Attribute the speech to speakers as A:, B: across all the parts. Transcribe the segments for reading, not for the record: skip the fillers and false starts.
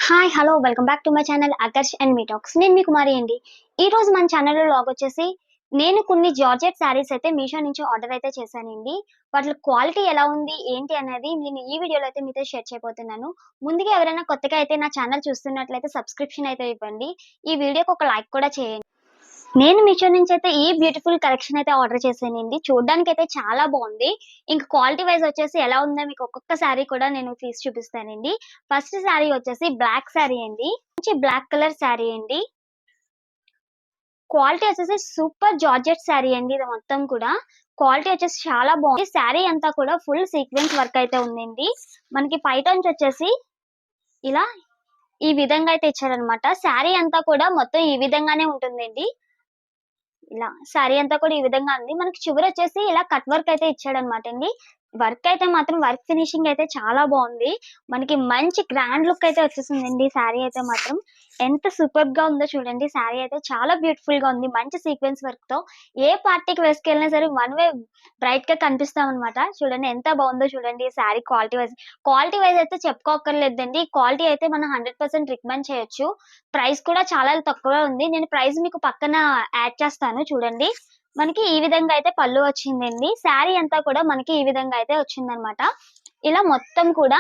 A: Hi hello welcome back to my channel Aakarsh and me talks. నేను మీ కుమారి అండి. ఈ రోజు మన ఛానల్లో లాగ్ వచ్చేసి నేను కొన్ని జార్జెట్ శారీస్ అయితే మీషో నుంచి ఆర్డర్ అయితే చేశానండి. వాటి క్వాలిటీ ఎలా ఉంది ఏంటి అనేది నేను ఈ వీడియోలో అయితే మీతో షేర్ చేయబోతున్నాను. ముందుగా ఎవరైనా కొత్తగా అయితే నా ఛానల్ చూస్తున్నట్లయితే సబ్స్క్రిప్షన్ అయితే ఇవ్వండి. ఈ వీడియోకి ఒక లైక్ కూడా చేయండి. నేను మీషో నుంచి అయితే ఈ బ్యూటిఫుల్ కలెక్షన్ అయితే ఆర్డర్ చేశానండి. చూడడానికి అయితే చాలా బాగుంది. ఇంకా క్వాలిటీ వైజ్ వచ్చేసి ఎలా ఉందో మీకు ఒక్కొక్క శారీ కూడా నేను తీసి చూపిస్తానండి. ఫస్ట్ శారీ వచ్చేసి బ్లాక్ శారీ అండి. మంచి బ్లాక్ కలర్ శారీ అండి. క్వాలిటీ వచ్చేసి సూపర్ జార్జెట్ శారీ అండి. ఇది మొత్తం కూడా క్వాలిటీ వచ్చేసి చాలా బాగుంది. శారీ అంతా కూడా ఫుల్ సీక్వెన్స్ వర్క్ అయితే ఉందండి. మనకి పైటన్స్ వచ్చేసి ఇలా ఈ విధంగా అయితే ఇచ్చారనమాట. శారీ అంతా కూడా మొత్తం ఈ విధంగానే ఉంటుందండి. ఇలా శారీ అంతా కూడా ఈ విధంగా ఉంది. మనకి చివర వచ్చేసి ఇలా కట్ వర్క్ అయితే ఇచ్చాడనమాట అండి. వర్క్ అయితే మాత్రం వర్క్ ఫినిషింగ్ అయితే చాలా బాగుంది. మనకి మంచి గ్రాండ్ లుక్ అయితే వచ్చేసిందండి. శారీ అయితే మాత్రం ఎంత సూపర్ గా ఉందో చూడండి. శారీ అయితే చాలా బ్యూటిఫుల్ గా ఉంది. మంచి సీక్వెన్స్ వర్క్ తో ఏ పార్టీకి వేసుకెళ్ళినా సరే వన్ వే బ్రైట్ గా కనిపిస్తాం అనమాట. చూడండి ఎంత బాగుందో చూడండి. ఈ శారీ క్వాలిటీ వైజ్ అయితే చెప్పుకోకర్లేదండి. క్వాలిటీ అయితే మనం 100% రికమెండ్ చేయొచ్చు. ప్రైస్ కూడా చాలా తక్కువ ఉంది. నేను ప్రైస్ మీకు పక్కన యాడ్ చేస్తాను చూడండి. మనకి ఈ విధంగా అయితే పళ్ళు వచ్చిందండి. శారీ అంతా కూడా మనకి ఈ విధంగా అయితే వచ్చిందనమాట. ఇలా మొత్తం కూడా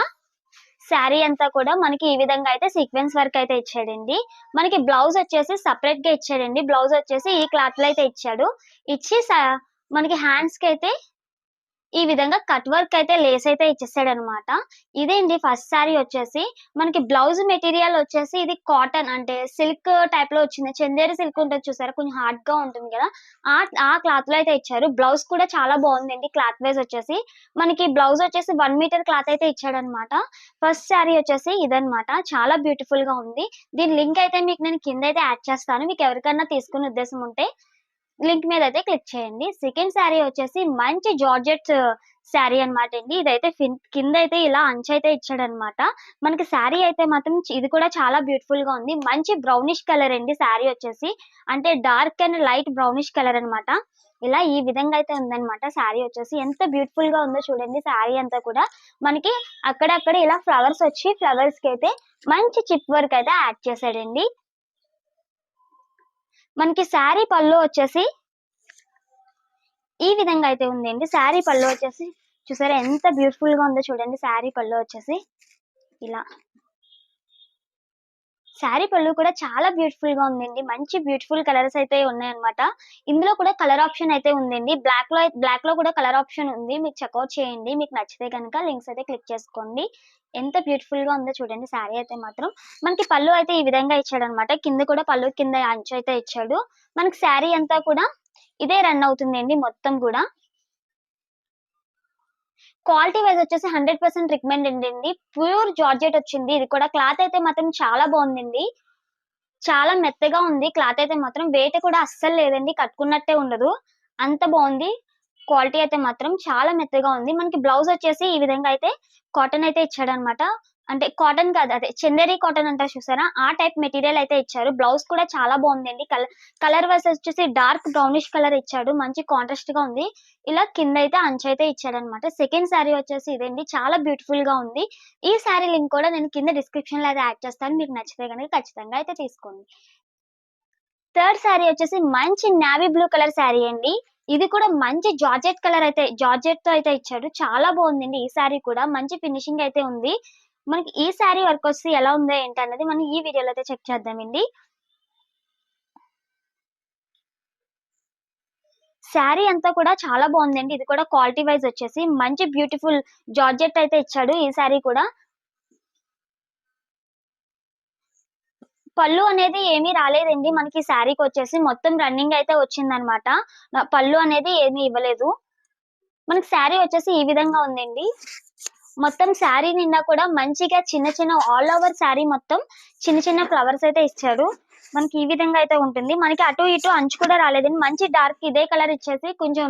A: శారీ అంతా కూడా మనకి ఈ విధంగా అయితే సీక్వెన్స్ వర్క్ అయితే ఇచ్చాడండి. మనకి బ్లౌజ్ వచ్చేసి సపరేట్ గా ఇచ్చాడండి. బ్లౌజ్ వచ్చేసి ఈ క్లాత్ లో అయితే ఇచ్చాడు. ఇచ్చి మనకి హ్యాండ్స్ కి అయితే ఈ విధంగా కట్ వర్క్ అయితే లేస్ అయితే ఇచ్చేసాడనమాట. ఇదేంటి ఫస్ట్ శారీ వచ్చేసి మనకి బ్లౌజ్ మెటీరియల్ వచ్చేసి ఇది కాటన్ అంటే సిల్క్ టైప్ లో వచ్చింది. చందేరి సిల్క్ ఉంటుంది చూసారా, కొంచెం హార్డ్ గా ఉంటుంది కదా, ఆ క్లాత్ లో అయితే ఇచ్చారు. బ్లౌజ్ కూడా చాలా బాగుందండి. క్లాత్ వైజ్ వచ్చేసి మనకి బ్లౌజ్ వచ్చేసి 1 మీటర్ క్లాత్ అయితే ఇచ్చాడనమాట. ఫస్ట్ శారీ వచ్చేసి ఇదనమాట. చాలా బ్యూటిఫుల్ గా ఉంది. దీని లింక్ అయితే మీకు నేను కింద అయితే యాడ్ చేస్తాను. మీకు ఎవరికైనా తీసుకునే ఉద్దేశం ఉంటే లింక్ మీద అయితే క్లిక్ చేయండి. సెకండ్ శారీ వచ్చేసి మంచి జార్జెట్ శారీ అనమాట అండి. ఇదైతే కింద అయితే ఇలా అంచు అయితే ఇచ్చాడనమాట. మనకి శారీ అయితే మాత్రం ఇది కూడా చాలా బ్యూటిఫుల్ గా ఉంది. మంచి బ్రౌనిష్ కలర్ అండి. శారీ వచ్చేసి అంటే dark and light brownish colour అనమాట. ఇలా ఈ విధంగా అయితే ఉందన్నమాట. శారీ వచ్చేసి ఎంత బ్యూటిఫుల్ గా ఉందో చూడండి. శారీ అంతా కూడా మనకి అక్కడక్కడ ఇలా ఫ్లవర్స్ వచ్చి ఫ్లవర్స్ కి అయితే మంచి చిప్ వర్క్ అయితే యాడ్ చేశాడండి. మనకి శారీ పళ్ళు వచ్చేసి ఈ విధంగా అయితే ఉందండి. శారీ పళ్ళు వచ్చేసి చూసారా ఎంత బ్యూటిఫుల్ గా ఉందో చూడండి. శారీ పళ్ళు వచ్చేసి ఇలా శారీ పళ్ళు కూడా చాలా బ్యూటిఫుల్ గా ఉందండి. మంచి బ్యూటిఫుల్ కలర్స్ అయితే ఉన్నాయన్నమాట. ఇందులో కూడా కలర్ ఆప్షన్ అయితే ఉందండి. బ్లాక్ లో కూడా కలర్ ఆప్షన్ ఉంది. మీకు చెక్అవుట్ చేయండి. మీకు నచ్చితే కనుక లింక్స్ అయితే క్లిక్ చేసుకోండి. ఎంత బ్యూటిఫుల్ గా ఉందో చూడండి. శారీ అయితే మాత్రం మనకి పళ్ళు అయితే ఈ విధంగా ఇచ్చాడు అనమాట. కింద కూడా పళ్ళు కింద అంచు అయితే ఇచ్చాడు. మనకి శారీ అంతా కూడా ఇదే రన్ అవుతుందండి మొత్తం కూడా. క్వాలిటీ వైజ్ వచ్చేసి 100% రికమెండెడ్ అండి. ప్యూర్ జార్జెట్ వచ్చింది. ఇది కూడా క్లాత్ అయితే మాత్రం చాలా బాగుందండి. చాలా మెత్తగా ఉంది. క్లాత్ అయితే మాత్రం వెయిట్ కూడా అస్సలు లేదండి. కట్టుకున్నట్టే ఉండదు. అంత బాగుంది. క్వాలిటీ అయితే మాత్రం చాలా మెత్తగా ఉంది. మనకి బ్లౌజ్ వచ్చేసి ఈ విధంగా అయితే కాటన్ అయితే ఇచ్చాడనమాట. అంటే కాటన్ కాదు, అదే చందేరి కాటన్ అంటారు చూసారా, ఆ టైప్ మెటీరియల్ అయితే ఇచ్చారు. బ్లౌజ్ కూడా చాలా బాగుందండి. కలర్ వైస్ వచ్చేసి డార్క్ బ్రౌనిష్ కలర్ ఇచ్చాడు. మంచి కాంట్రాస్ట్ గా ఉంది. ఇలా కింద అయితే అంచు అయితే ఇచ్చాడనమాట. సెకండ్ శారీ వచ్చేసి ఇదండి. చాలా బ్యూటిఫుల్ గా ఉంది. ఈ శారీ లింక్ కూడా నేను కింద డిస్క్రిప్షన్ లో అయితే యాడ్ చేస్తాను. మీకు నచ్చితే కనుక ఖచ్చితంగా అయితే తీసుకోండి. థర్డ్ శారీ వచ్చేసి మంచి నావీ బ్లూ కలర్ శారీ అండి. ఇది కూడా మంచి జార్జెట్ తో అయితే ఇచ్చాడు. చాలా బాగుందండి. ఈ శారీ కూడా మంచి ఫినిషింగ్ అయితే ఉంది. మనకి ఈ శారీ వర్క్ వచ్చి ఎలా ఉందో ఏంటి అన్నది మనం ఈ వీడియోలో అయితే చెక్ చేద్దామండి. శారీ అంతా కూడా చాలా బాగుందండి. ఇది కూడా క్వాలిటీ వైజ్ వచ్చేసి మంచి బ్యూటిఫుల్ జార్జెట్ అయితే ఇచ్చాడు. ఈ శారీ కూడా పళ్ళు అనేది ఏమీ రాలేదండి. మనకి శారీకి వచ్చేసి మొత్తం రన్నింగ్ అయితే వచ్చిందనమాట. పళ్ళు అనేది ఏమీ ఇవ్వలేదు. మనకి శారీ వచ్చేసి ఈ విధంగా ఉందండి. మొత్తం శారీ నిండా కూడా మంచిగా చిన్న చిన్న ఆల్ ఓవర్ శారీ మొత్తం చిన్న చిన్న ఫ్లవర్స్ అయితే ఇచ్చాడు. మనకి ఈ విధంగా అయితే ఉంటుంది. మనకి అటు ఇటు అంచు కూడా రాలేదండి. మంచి డార్క్ ఇదే కలర్ ఇచ్చేసి కొంచెం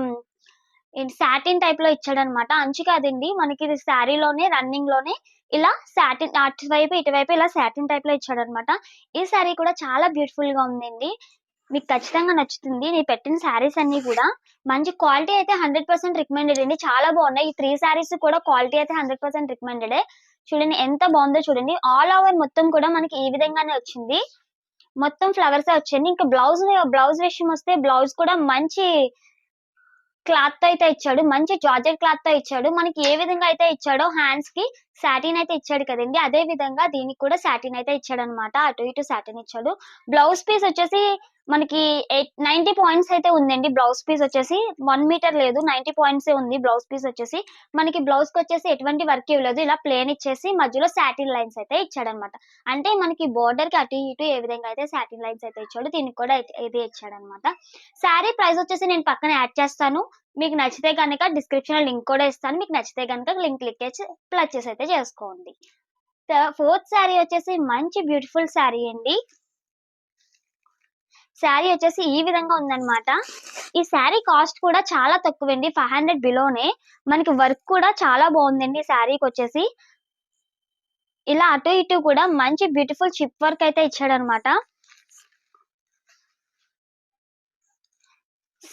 A: సాటిన్ టైప్ లో ఇచ్చాడనమాట. అంచు కాదండి, మనకి ఇది శారీలోనే రన్నింగ్ లోనే ఇలా సాటిన్ అటువైపు ఇటువైపు ఇలా సాటిన్ టైప్ లో ఇచ్చాడనమాట. ఈ శారీ కూడా చాలా బ్యూటిఫుల్ గా ఉందండి. మీకు ఖచ్చితంగా నచ్చుతుంది. నేను పెట్టిన శారీస్ అన్ని కూడా మంచి క్వాలిటీ అయితే 100% రికమెండెడ్ అండి. చాలా బాగున్నాయి. ఈ 3 శారీస్ కూడా క్వాలిటీ అయితే 100% రికమెండెడ్. చూడండి ఎంత బాగుందో చూడండి. ఆల్ ఓవర్ మొత్తం కూడా మనకి ఈ విధంగానే వచ్చింది. మొత్తం ఫ్లవర్స్ వచ్చాయండి. ఇంకా బ్లౌజ్ విషయం వస్తే బ్లౌజ్ కూడా మంచి క్లాత్ తో అయితే ఇచ్చాడు. మంచి జార్జెట్ క్లాత్ తో ఇచ్చాడు. మనకి ఏ విధంగా అయితే ఇచ్చాడో హ్యాండ్స్ కి సాటిన్ అయితే ఇచ్చాడు కదండి. అదే విధంగా దీనికి కూడా సాటిన్ అయితే ఇచ్చాడు అనమాట. అటు ఇటు సాటిన్ ఇచ్చాడు. బ్లౌజ్ పీస్ వచ్చేసి మనకి 90 పాయింట్స్ అయితే ఉందండి. బ్లౌజ్ పీస్ వచ్చేసి 1 మీటర్ లేదు, 90 పాయింట్స్ ఉంది బ్లౌజ్ పీస్ వచ్చేసి. మనకి బ్లౌజ్ కి వచ్చేసి ఎటువంటి వర్క్ ఇవ్వలేదు. ఇలా ప్లేన్ ఇచ్చేసి మధ్యలో సాటిన్ లైన్స్ అయితే ఇచ్చాడనమాట. అంటే మనకి బోర్డర్ కి అటు ఇటు ఏ విధంగా అయితే సాటిన్ లైన్స్ అయితే ఇచ్చాడు, దీనికి కూడా ఇదే ఇచ్చాడనమాట. శారీ ప్రైస్ వచ్చేసి నేను పక్కన యాడ్ చేస్తాను. మీకు నచ్చితే కనుక డిస్క్రిప్షన్ లో లింక్ కూడా ఇస్తాను. మీకు నచ్చితే కనుక లింక్ క్లిక్ చేసి పర్చేస్ అయితే చేసుకోండి. ఫోర్త్ శారీ వచ్చేసి మంచి బ్యూటిఫుల్ శారీ అండి. శారీ వచ్చేసి ఈ విధంగా ఉందన్నమాట. ఈ శారీ కాస్ట్ కూడా చాలా తక్కువండి, 500 బిలోనే. మనకి వర్క్ కూడా చాలా బాగుందండి ఈ శారీకి వచ్చేసి. ఇలా అటు ఇటు కూడా మంచి బ్యూటిఫుల్ చిప్ వర్క్ అయితే ఇచ్చాడనమాట.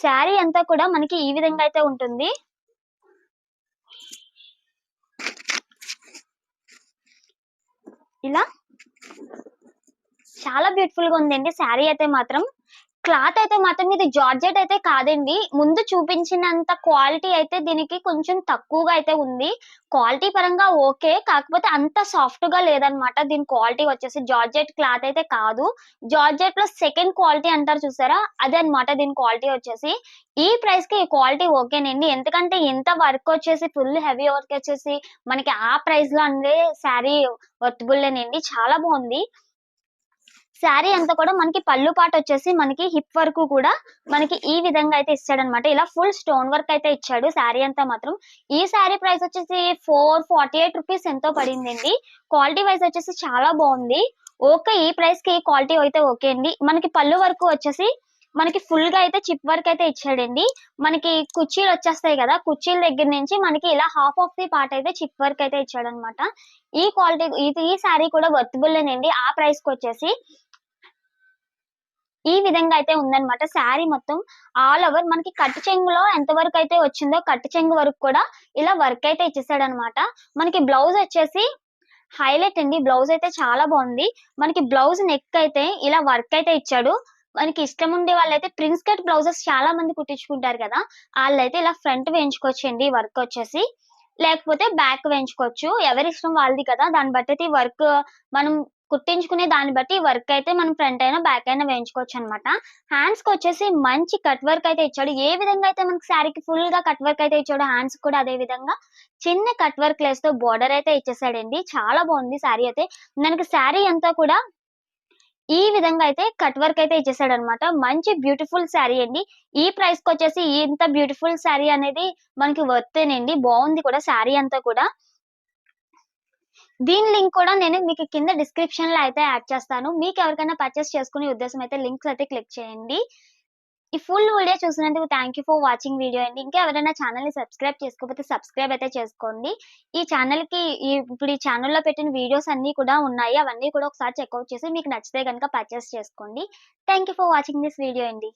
A: శారీ అంతా కూడా మనకి ఈ విధంగా అయితే ఉంటుంది. ఇలా చాలా బ్యూటిఫుల్ గా ఉందండి శారీ అయితే మాత్రం. క్లాత్ అయితే మాత్రం ఇది జార్జెట్ అయితే కాదండి. ముందు చూపించినంత క్వాలిటీ అయితే దీనికి కొంచెం తక్కువగా అయితే ఉంది. క్వాలిటీ పరంగా ఓకే, కాకపోతే అంత సాఫ్ట్ గా లేదనమాట. దీని క్వాలిటీ వచ్చేసి జార్జెట్ క్లాత్ అయితే కాదు. జార్జెట్ లో సెకండ్ క్వాలిటీ అంటారు చూసారా, అదే అనమాట దీని క్వాలిటీ వచ్చేసి. ఈ ప్రైస్ కి ఈ క్వాలిటీ ఓకేనండి. ఎందుకంటే ఇంత వర్క్ వచ్చేసి ఫుల్ హెవీ వర్క్ వచ్చేసి మనకి ఆ ప్రైస్ లో అందే శారీ వర్తబుల్లేనండి. చాలా బాగుంది. శారీ అంతా కూడా మనకి పళ్ళు పాట వచ్చేసి మనకి హిప్ వరకు కూడా మనకి ఈ విధంగా అయితే ఇచ్చాడనమాట. ఇలా ఫుల్ స్టోన్ వర్క్ అయితే ఇచ్చాడు శారీ అంతా మాత్రం. ఈ శారీ ప్రైస్ వచ్చేసి 448 రూపీస్ ఎంతో పడిందండి. క్వాలిటీ వైజ్ వచ్చేసి చాలా బాగుంది. ఓకే, ఈ ప్రైస్ కి క్వాలిటీ అయితే ఓకే అండి. మనకి పళ్ళు వరకు వచ్చేసి మనకి ఫుల్ గా అయితే చిప్ వర్క్ అయితే ఇచ్చాడండి. మనకి కుర్చీలు వచ్చేస్తాయి కదా, కుర్చీల దగ్గర నుంచి మనకి ఇలా హాఫ్ ఆఫ్ ది పార్ట్ అయితే చిప్ వర్క్ అయితే ఇచ్చాడనమాట. ఈ క్వాలిటీ ఈ శారీ కూడా వర్తబుల్ అండి ఆ ప్రైస్ కి వచ్చేసి. ఈ విధంగా అయితే ఉందన్నమాట శారీ మొత్తం. ఆల్ ఓవర్ మనకి కట్టు చెంగులో ఎంత వరకు అయితే వచ్చిందో కట్టు చెంగు వరకు కూడా ఇలా వర్క్ అయితే ఇచ్చేసాడు అనమాట. మనకి బ్లౌజ్ వచ్చేసి హైలైట్ అండి. బ్లౌజ్ అయితే చాలా బాగుంది. మనకి బ్లౌజ్ నెక్ అయితే ఇలా వర్క్ అయితే ఇచ్చాడు. మనకి ఇష్టం ఉండే వాళ్ళైతే ప్రిన్స్ కట్ బ్లౌజెస్ చాలా మంది కుట్టించుకుంటారు కదా, వాళ్ళైతే ఇలా ఫ్రంట్ వేయించుకోవచ్చండి వర్క్ వచ్చేసి, లేకపోతే బ్యాక్ వేయించుకోవచ్చు. ఎవరి ఇష్టం వాళ్ళది కదా, దాన్ని బట్టి వర్క్ మనం కుట్టించుకునే దాన్ని బట్టి వర్క్ అయితే మనం ఫ్రంట్ అయినా బ్యాక్ అయినా వేయించుకోవచ్చు అనమాట. హ్యాండ్స్ కి వచ్చేసి మంచి కట్ వర్క్ అయితే ఇచ్చాడు. ఏ విధంగా అయితే మనకి శారీకి ఫుల్ గా కట్ వర్క్ అయితే ఇచ్చాడు, హ్యాండ్స్ కూడా అదే విధంగా చిన్న కట్ వర్క్ లేస్ తో బోర్డర్ అయితే ఇచ్చేసాడండి. చాలా బాగుంది శారీ అయితే. మనకి శారీ అంతా కూడా ఈ విధంగా అయితే కట్ వర్క్ అయితే ఇచ్చేసాడు అనమాట. మంచి బ్యూటిఫుల్ శారీ అండి. ఈ ప్రైస్ కి వచ్చేసి ఇంత బ్యూటిఫుల్ శారీ అనేది మనకి వర్తేనండి. బాగుంది కూడా శారీ అంతా కూడా. దీని లింక్ కూడా నేను మీకు కింద డిస్క్రిప్షన్ లో అయితే యాడ్ చేస్తాను. మీకు ఎవరికైనా పర్చేస్ చేసుకునే ఉద్దేశం అయితే లింక్స్ అయితే క్లిక్ చేయండి. ఈ ఫుల్ వీడియో చూసినందుకు thank you for watching video అండి. ఇంకా ఎవరైనా ఛానల్ ని సబ్స్క్రైబ్ చేసుకోకపోతే సబ్స్క్రైబ్ అయితే చేసుకోండి. ఈ ఛానల్ కి ఇప్పుడు ఈ ఛానల్లో పెట్టిన వీడియోస్ అన్ని కూడా ఉన్నాయి. అవన్నీ కూడా ఒకసారి చెక్అవుట్ చేసి మీకు నచ్చితే కనుక పర్చేస్ చేసుకోండి. Thank you for watching this video అండి.